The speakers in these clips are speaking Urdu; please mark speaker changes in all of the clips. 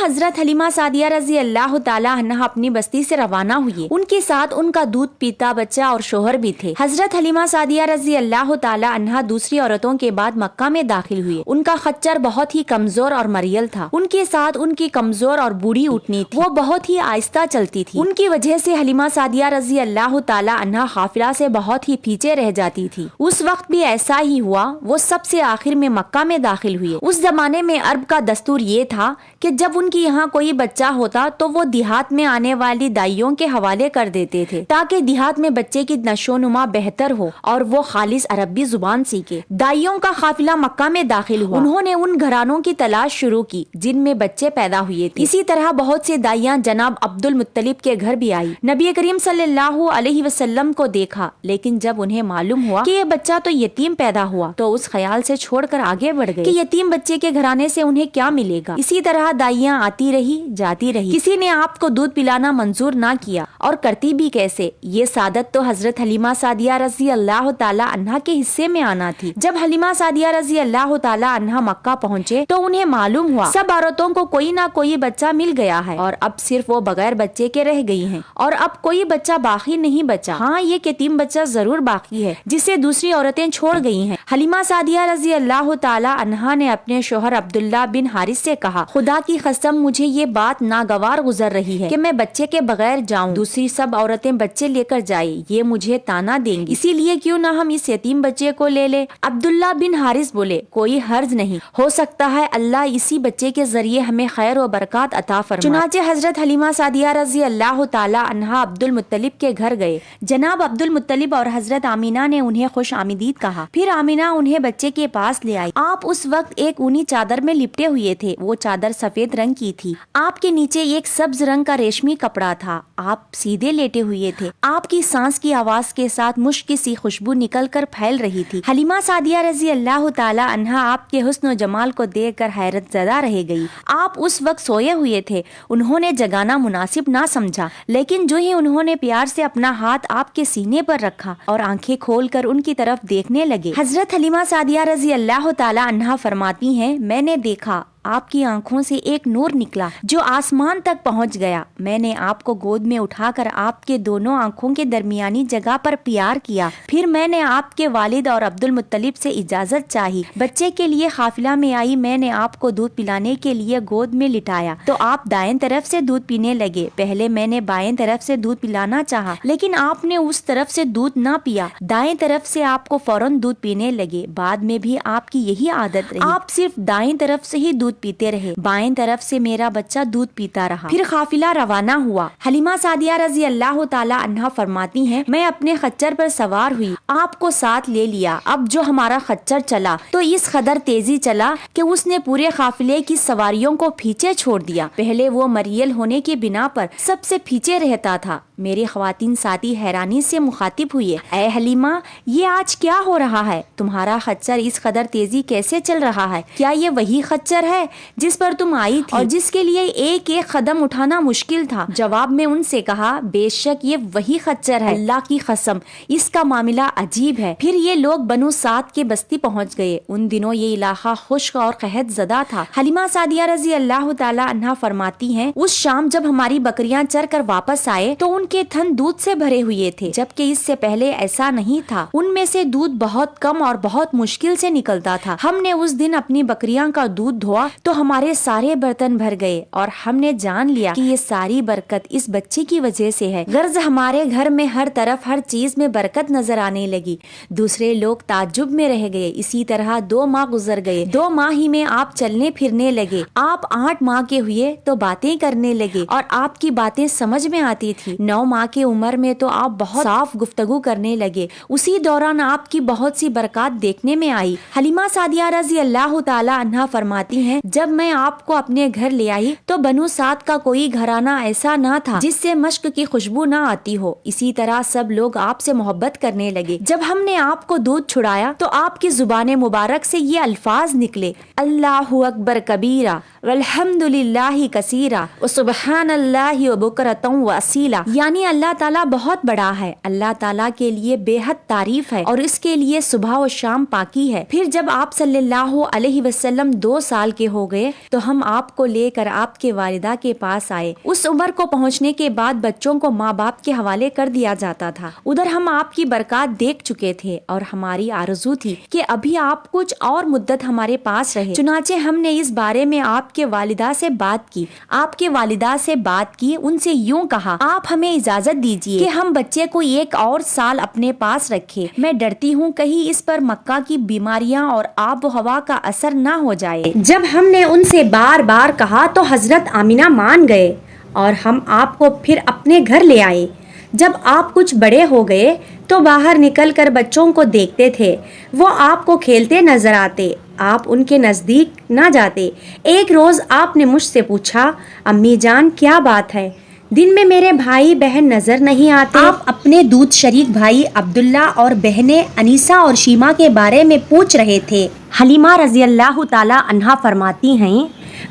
Speaker 1: حضرت حلیمہ سعدیہ رضی اللہ تعالی عنہا اپنی بستی سے روانہ ہوئی، ان کے ساتھ ان کا دودھ پیتا بچہ اور شوہر بھی تھے۔ حضرت حلیمہ سعدیہ رضی اللہ تعالی عنہا دوسری عورتوں کے بعد مکہ میں داخل ہوئے۔ ان کا خچر بہت ہی کمزور اور مریل تھا، ان کے ساتھ ان کی کمزور اور بوڑھی اونٹنی تھی، وہ بہت ہی آہستہ چلتی تھی، ان کی وجہ سے حلیمہ سعدیہ رضی اللہ تعالی عنہا قافلہ سے بہت ہی پیچھے رہ جاتی تھی۔ اس وقت بھی ایسا ہی ہوا، وہ سب سے آخر میں مکہ میں داخل ہوئے۔ اس زمانے میں عرب کا دستور یہ تھا کہ جب ان کی یہاں کوئی بچہ ہوتا تو وہ دیہات میں آنے والی دائیوں کے حوالے کر دیتے تھے تاکہ دیہات میں بچے کی نشو نما بہتر ہو اور وہ خالص عربی زبان سیکھے۔ دائیوں کا قافلہ مکہ میں داخل ہوا، انہوں نے ان گھرانوں کی تلاش شروع کی جن میں بچے پیدا ہوئے تھے۔ اسی طرح بہت سے دائیاں جناب عبد المطلب کے گھر بھی آئی، نبی کریم صلی اللہ علیہ وسلم کو دیکھا، لیکن جب انہیں معلوم ہوا کہ یہ بچہ تو یتیم پیدا ہوا تو اس خیال سے چھوڑ کر آگے بڑھ گئے کہ یتیم بچے کے گھرانے سے انہیں کیا ملے گا۔ اسی طرح دائیاں آتی رہی جاتی رہی، کسی نے آپ کو دودھ پلانا منظور نہ کیا، اور کرتی بھی کیسے؟ یہ سعادت تو حضرت حلیمہ سعدیہ رضی اللہ تعالی عنہا کے حصے میں آنا تھی۔ جب حلیمہ سعدیہ رضی اللہ تعالی عنہا مکہ پہنچے تو انہیں معلوم ہوا سب عورتوں کو کوئی نہ کوئی بچہ مل گیا ہے اور اب صرف وہ بغیر بچے کے رہ گئی ہیں، اور اب کوئی بچہ باقی نہیں بچا۔ ہاں، یہ یتیم بچہ ضرور باقی ہے جسے دوسری عورتیں چھوڑ گئی ہیں۔ حلیمہ سعدیہ رضی اللہ تعالی عنہا نے اپنے شوہر عبداللہ بن حارث سے کہا، خدا کی قسم مجھے یہ بات ناگوار گزر رہی ہے کہ میں بچے کے بغیر جاؤں، دوسری سب عورتیں بچے لے کر جائیں، یہ مجھے تانا دیں گی، اسی لیے کیوں نہ ہم اس یتیم بچے کو لے لیں۔ عبداللہ بن حارث بولے، کوئی حرج نہیں، ہو سکتا ہے اللہ اسی بچے کے ذریعے ہمیں خیر و برکات عطا فرمائے۔ چنانچہ حضرت حلیمہ سعدیہ رضی اللہ تعالی عنہا عبد المطلب کے گھر گئے۔ جناب عبد المطلب اور حضرت آمینہ نے انہیں خوش آمدید کہا، پھر آمینہ انہیں بچے کے پاس لے آئی۔ آپ اس وقت ایک اونی چادر میں لپٹے ہوئے تھے، وہ چادر سفید رنگ کی تھی، آپ کے نیچے ایک سبز رنگ کا ریشمی کپڑا تھا، آپ سیدھے لیٹے ہوئے تھے، آپ کی سانس کی آواز کے ساتھ مشک سی خوشبو نکل کر پھیل رہی تھی۔ حلیمہ سعدیہ رضی اللہ تعالی عنہا آپ کے حسن و جمال کو دیکھ کر حیرت زدہ رہ گئی۔ آپ اس وقت سوئے ہوئے تھے، انہوں نے جگانا مناسب نہ سمجھا، لیکن جو ہی انہوں نے پیار سے اپنا ہاتھ آپ کے سینے پر رکھا اور آنکھیں کھول کر ان کی طرف دیکھنے لگے، حضرت حلیمہ سعدیہ رضی اللہ تعالی عنہا فرماتی ہیں، میں نے دیکھا آپ کی آنکھوں سے ایک نور نکلا جو آسمان تک پہنچ گیا، میں نے آپ کو گود میں اٹھا کر آپ کے دونوں آنکھوں کے درمیانی جگہ پر پیار کیا، پھر میں نے آپ کے والد اور عبد المطلب سے اجازت چاہی، بچے کے لیے قافلہ میں آئی، میں نے آپ کو دودھ پلانے کے لیے گود میں لٹایا تو آپ دائیں طرف سے دودھ پینے لگے، پہلے میں نے بائیں طرف سے دودھ پلانا چاہا لیکن آپ نے اس طرف سے دودھ نہ پیا، دائیں طرف سے آپ کو فوراً دودھ پینے لگے، بعد میں بھی آپ کی یہی عادت رہی، آپ صرف دائیں طرف سے ہی دودھ پیتے رہے، بائیں طرف سے میرا بچہ دودھ پیتا رہا۔ پھر قافلہ روانہ ہوا۔ حلیمہ سعدیہ رضی اللہ تعالی عنہا فرماتی ہیں، میں اپنے خچر پر سوار ہوئی، آپ کو ساتھ لے لیا، اب جو ہمارا خچر چلا تو اس قدر تیزی چلا کہ اس نے پورے قافلے کی سواریوں کو پیچھے چھوڑ دیا، پہلے وہ مریل ہونے کی بنا پر سب سے پیچھے رہتا تھا۔ میرے خواتین ساتھی حیرانی سے مخاطب ہوئے، اے حلیمہ، یہ آج کیا ہو رہا ہے؟ تمہارا خچر اس قدر تیزی کیسے چل رہا ہے؟ کیا یہ وہی خچر ہے جس پر تم آئی تھی اور جس کے لیے ایک ایک قدم اٹھانا مشکل تھا؟ جواب میں ان سے کہا، بے شک یہ وہی خچر ہے، اللہ کی قسم اس کا معاملہ عجیب ہے۔ پھر یہ لوگ بنو سعد کے بستی پہنچ گئے، ان دنوں یہ علاقہ خشک اور قحط زدہ تھا۔ حلیمہ سعدیہ رضی اللہ تعالی عنہا فرماتی ہیں، اس شام جب ہماری بکریاں چر کر واپس آئے تو ان کے تھن دودھ سے بھرے ہوئے تھے، جبکہ اس سے پہلے ایسا نہیں تھا، ان میں سے دودھ بہت کم اور بہت مشکل سے نکلتا تھا۔ ہم نے اس دن اپنی بکریاں کا دودھ دھوا تو ہمارے سارے برتن بھر گئے اور ہم نے جان لیا کہ یہ ساری برکت اس بچے کی وجہ سے ہے، غرض ہمارے گھر میں ہر طرف ہر چیز میں برکت نظر آنے لگی۔ دوسرے لوگ تعجب میں رہ گئے۔ اسی طرح 2 ماہ گزر گئے، 2 ماہ ہی میں آپ چلنے پھرنے لگے، آپ 8 ماہ کے ہوئے تو باتیں کرنے لگے اور آپ کی باتیں سمجھ میں آتی تھی، 9 ماہ کی عمر میں تو آپ بہت صاف گفتگو کرنے لگے، اسی دوران آپ کی بہت سی برکات دیکھنے میں آئی۔ حلیمہ سعدیہ رضی اللہ تعالی عنہا فرماتی ہیں، جب میں آپ کو اپنے گھر لے آئی تو بنو سعد کا کوئی گھرانہ ایسا نہ تھا جس سے مشک کی خوشبو نہ آتی ہو، اسی طرح سب لوگ آپ سے محبت کرنے لگے۔ جب ہم نے آپ کو دودھ چھڑایا تو آپ کی زبان مبارک سے یہ الفاظ نکلے، اللہ اکبر کبیرہ والحمد للہ کثیرہ وسبحان اللہ وبکرۃ واصیلا، یعنی اللہ تعالیٰ بہت بڑا ہے، اللہ تعالیٰ کے لیے بے حد تعریف ہے اور اس کے لیے صبح و شام پاکی ہے۔ پھر جب آپ صلی اللہ علیہ وسلم 2 سال کے کے ہو گئے تو ہم آپ کو لے کر آپ کے والدہ کے پاس آئے۔ اس عمر کو پہنچنے کے بعد بچوں کو ماں باپ کے حوالے کر دیا جاتا تھا۔ ادھر ہم آپ کی برکات دیکھ چکے تھے اور ہماری آرزو تھی کہ ابھی آپ کچھ اور مدت ہمارے پاس رہے، چنانچہ ہم نے اس بارے میں آپ کے والدہ سے بات کی۔ آپ کے والدہ سے بات کی، ان سے یوں کہا، آپ ہمیں اجازت دیجیے کہ ہم بچے کو 1 اور سال اپنے پاس رکھے۔ میں ڈرتی ہوں کہیں اس پر مکہ کی بیماریاں اور آب و ہوا کا اثر نہ ہو جائے۔
Speaker 2: جب ہم نے ان سے بار بار کہا تو حضرت آمینہ مان گئے اور ہم آپ کو پھر اپنے گھر لے آئے۔ جب آپ کچھ بڑے ہو گئے تو باہر نکل کر بچوں کو دیکھتے تھے، وہ آپ کو کھیلتے نظر آتے، آپ ان کے نزدیک نہ جاتے۔ ایک روز آپ نے مجھ سے پوچھا، امی جان کیا بات ہے؟ دن میں میرے بھائی بہن نظر نہیں آتے؟ آپ اپنے دودھ شریک بھائی عبداللہ اور بہنیں انیسہ اور شیما کے بارے میں پوچھ رہے تھے۔ حلیمہ رضی اللہ تعالی عنہا فرماتی ہیں،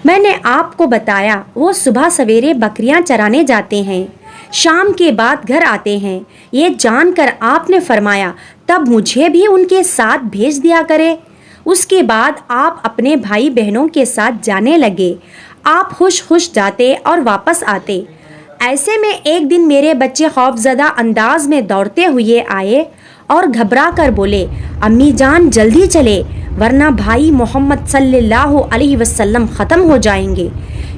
Speaker 2: میں نے آپ کو بتایا وہ صبح سویرے بکریاں چرانے جاتے ہیں، شام کے بعد گھر آتے ہیں۔ یہ جان کر آپ نے فرمایا تب مجھے بھی ان کے ساتھ بھیج دیا کرے۔ اس کے بعد آپ اپنے بھائی بہنوں کے ساتھ جانے لگے۔ آپ خوش خوش جاتے اور واپس آتے۔ ایسے میں ایک دن میرے بچے خوفزدہ انداز میں دوڑتے ہوئے آئے اور گھبرا کر بولے، امی جان جلدی چلے ورنہ بھائی محمد صلی اللہ علیہ وسلم ختم ہو جائیں گے۔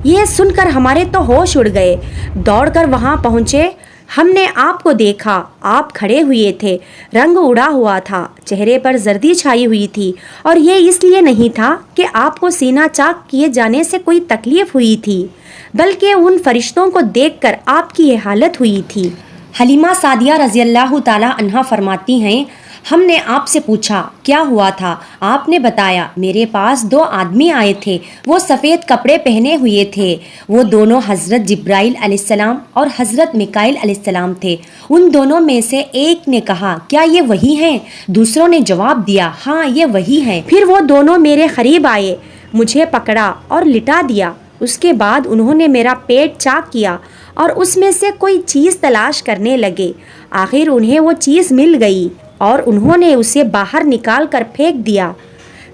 Speaker 2: یہ سن کر ہمارے تو ہوش اڑ گئے۔ دوڑ کر وہاں پہنچے، ہم نے آپ کو دیکھا، آپ کھڑے ہوئے تھے، رنگ اڑا ہوا تھا، چہرے پر زردی چھائی ہوئی تھی، اور یہ اس لیے نہیں تھا کہ آپ کو سینہ چاک کیے جانے سے کوئی تکلیف ہوئی تھی، بلکہ ان فرشتوں کو دیکھ کر آپ کی یہ حالت ہوئی تھی۔ حلیمہ سعدیہ رضی اللہ تعالی عنہا فرماتی ہیں، ہم نے آپ سے پوچھا کیا ہوا تھا؟ آپ نے بتایا میرے پاس 2 آدمی آئے تھے، وہ سفید کپڑے پہنے ہوئے تھے، وہ دونوں حضرت جبرائیل علیہ السلام اور حضرت میکائیل علیہ السلام تھے۔ ان دونوں میں سے ایک نے کہا کیا یہ وہی ہیں؟ دوسروں نے جواب دیا ہاں یہ وہی ہیں۔ پھر وہ دونوں میرے قریب آئے، مجھے پکڑا اور لٹا دیا۔ اس کے بعد انہوں نے میرا پیٹ چاک کیا اور اس میں سے کوئی چیز تلاش کرنے لگے۔ آخر انہیں وہ چیز مل گئی اور انہوں نے اسے باہر نکال کر پھینک دیا۔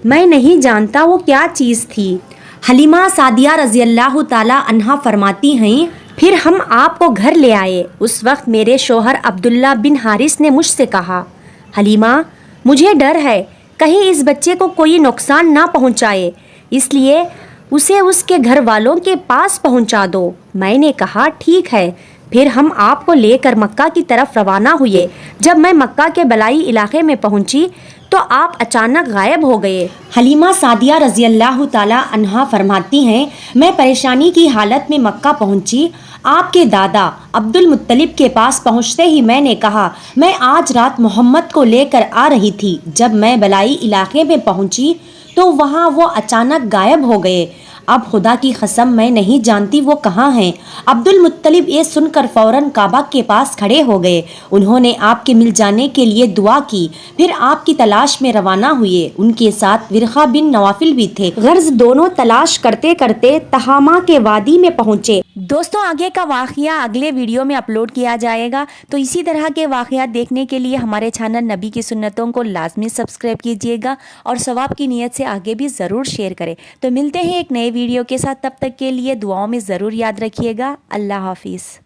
Speaker 2: میں نہیں جانتا وہ کیا چیز تھی۔ حلیمہ سعدیہ رضی اللہ تعالی عنہا فرماتی ہیں، پھر ہم آپ کو گھر لے آئے۔ اس وقت میرے شوہر عبداللہ بن حارث نے مجھ سے کہا، حلیمہ مجھے ڈر ہے کہیں اس بچے کو کوئی نقصان نہ پہنچائے، اس لیے اسے اس کے گھر والوں کے پاس پہنچا دو۔ میں نے کہا ٹھیک ہے۔ پھر ہم آپ کو لے کر مکہ کی طرف روانہ ہوئے۔ جب میں مکہ کے بلائی علاقے میں پہنچی تو آپ اچانک غائب ہو گئے۔ حلیمہ سعدیہ رضی اللہ تعالی عنہا فرماتی ہیں، میں پریشانی کی حالت میں مکہ پہنچی۔ آپ کے دادا عبد المطلب کے پاس پہنچتے ہی میں نے کہا میں آج رات محمد کو لے کر آ رہی تھی۔ جب میں بلائی علاقے میں پہنچی تو وہاں وہ اچانک غائب ہو گئے۔ اب خدا کی قسم میں نہیں جانتی وہ کہاں ہیں۔ عبد المطلب یہ سن کر فوراً کعبہ کے پاس کھڑے ہو گئے۔ انہوں نے آپ کے مل جانے کے لیے دعا کی، پھر آپ کی تلاش میں روانہ ہوئے۔ ان کے ساتھ ورقہ بن نوفل بھی تھے۔ غرض دونوں تلاش کرتے کرتے تہامہ کے وادی میں پہنچے۔
Speaker 1: دوستوں آگے کا واقعہ اگلے ویڈیو میں اپلوڈ کیا جائے گا، تو اسی طرح کے واقعات دیکھنے کے لیے ہمارے چینل نبی کی سنتوں کو لازمی سبسکرائب کیجیے گا اور ثواب کی نیت سے آگے بھی ضرور شیئر کریں۔ تو ملتے ہیں ایک نئے ویڈیو کے ساتھ، تب تک کے لیے دعاؤں میں ضرور یاد رکھیے گا۔ اللہ حافظ۔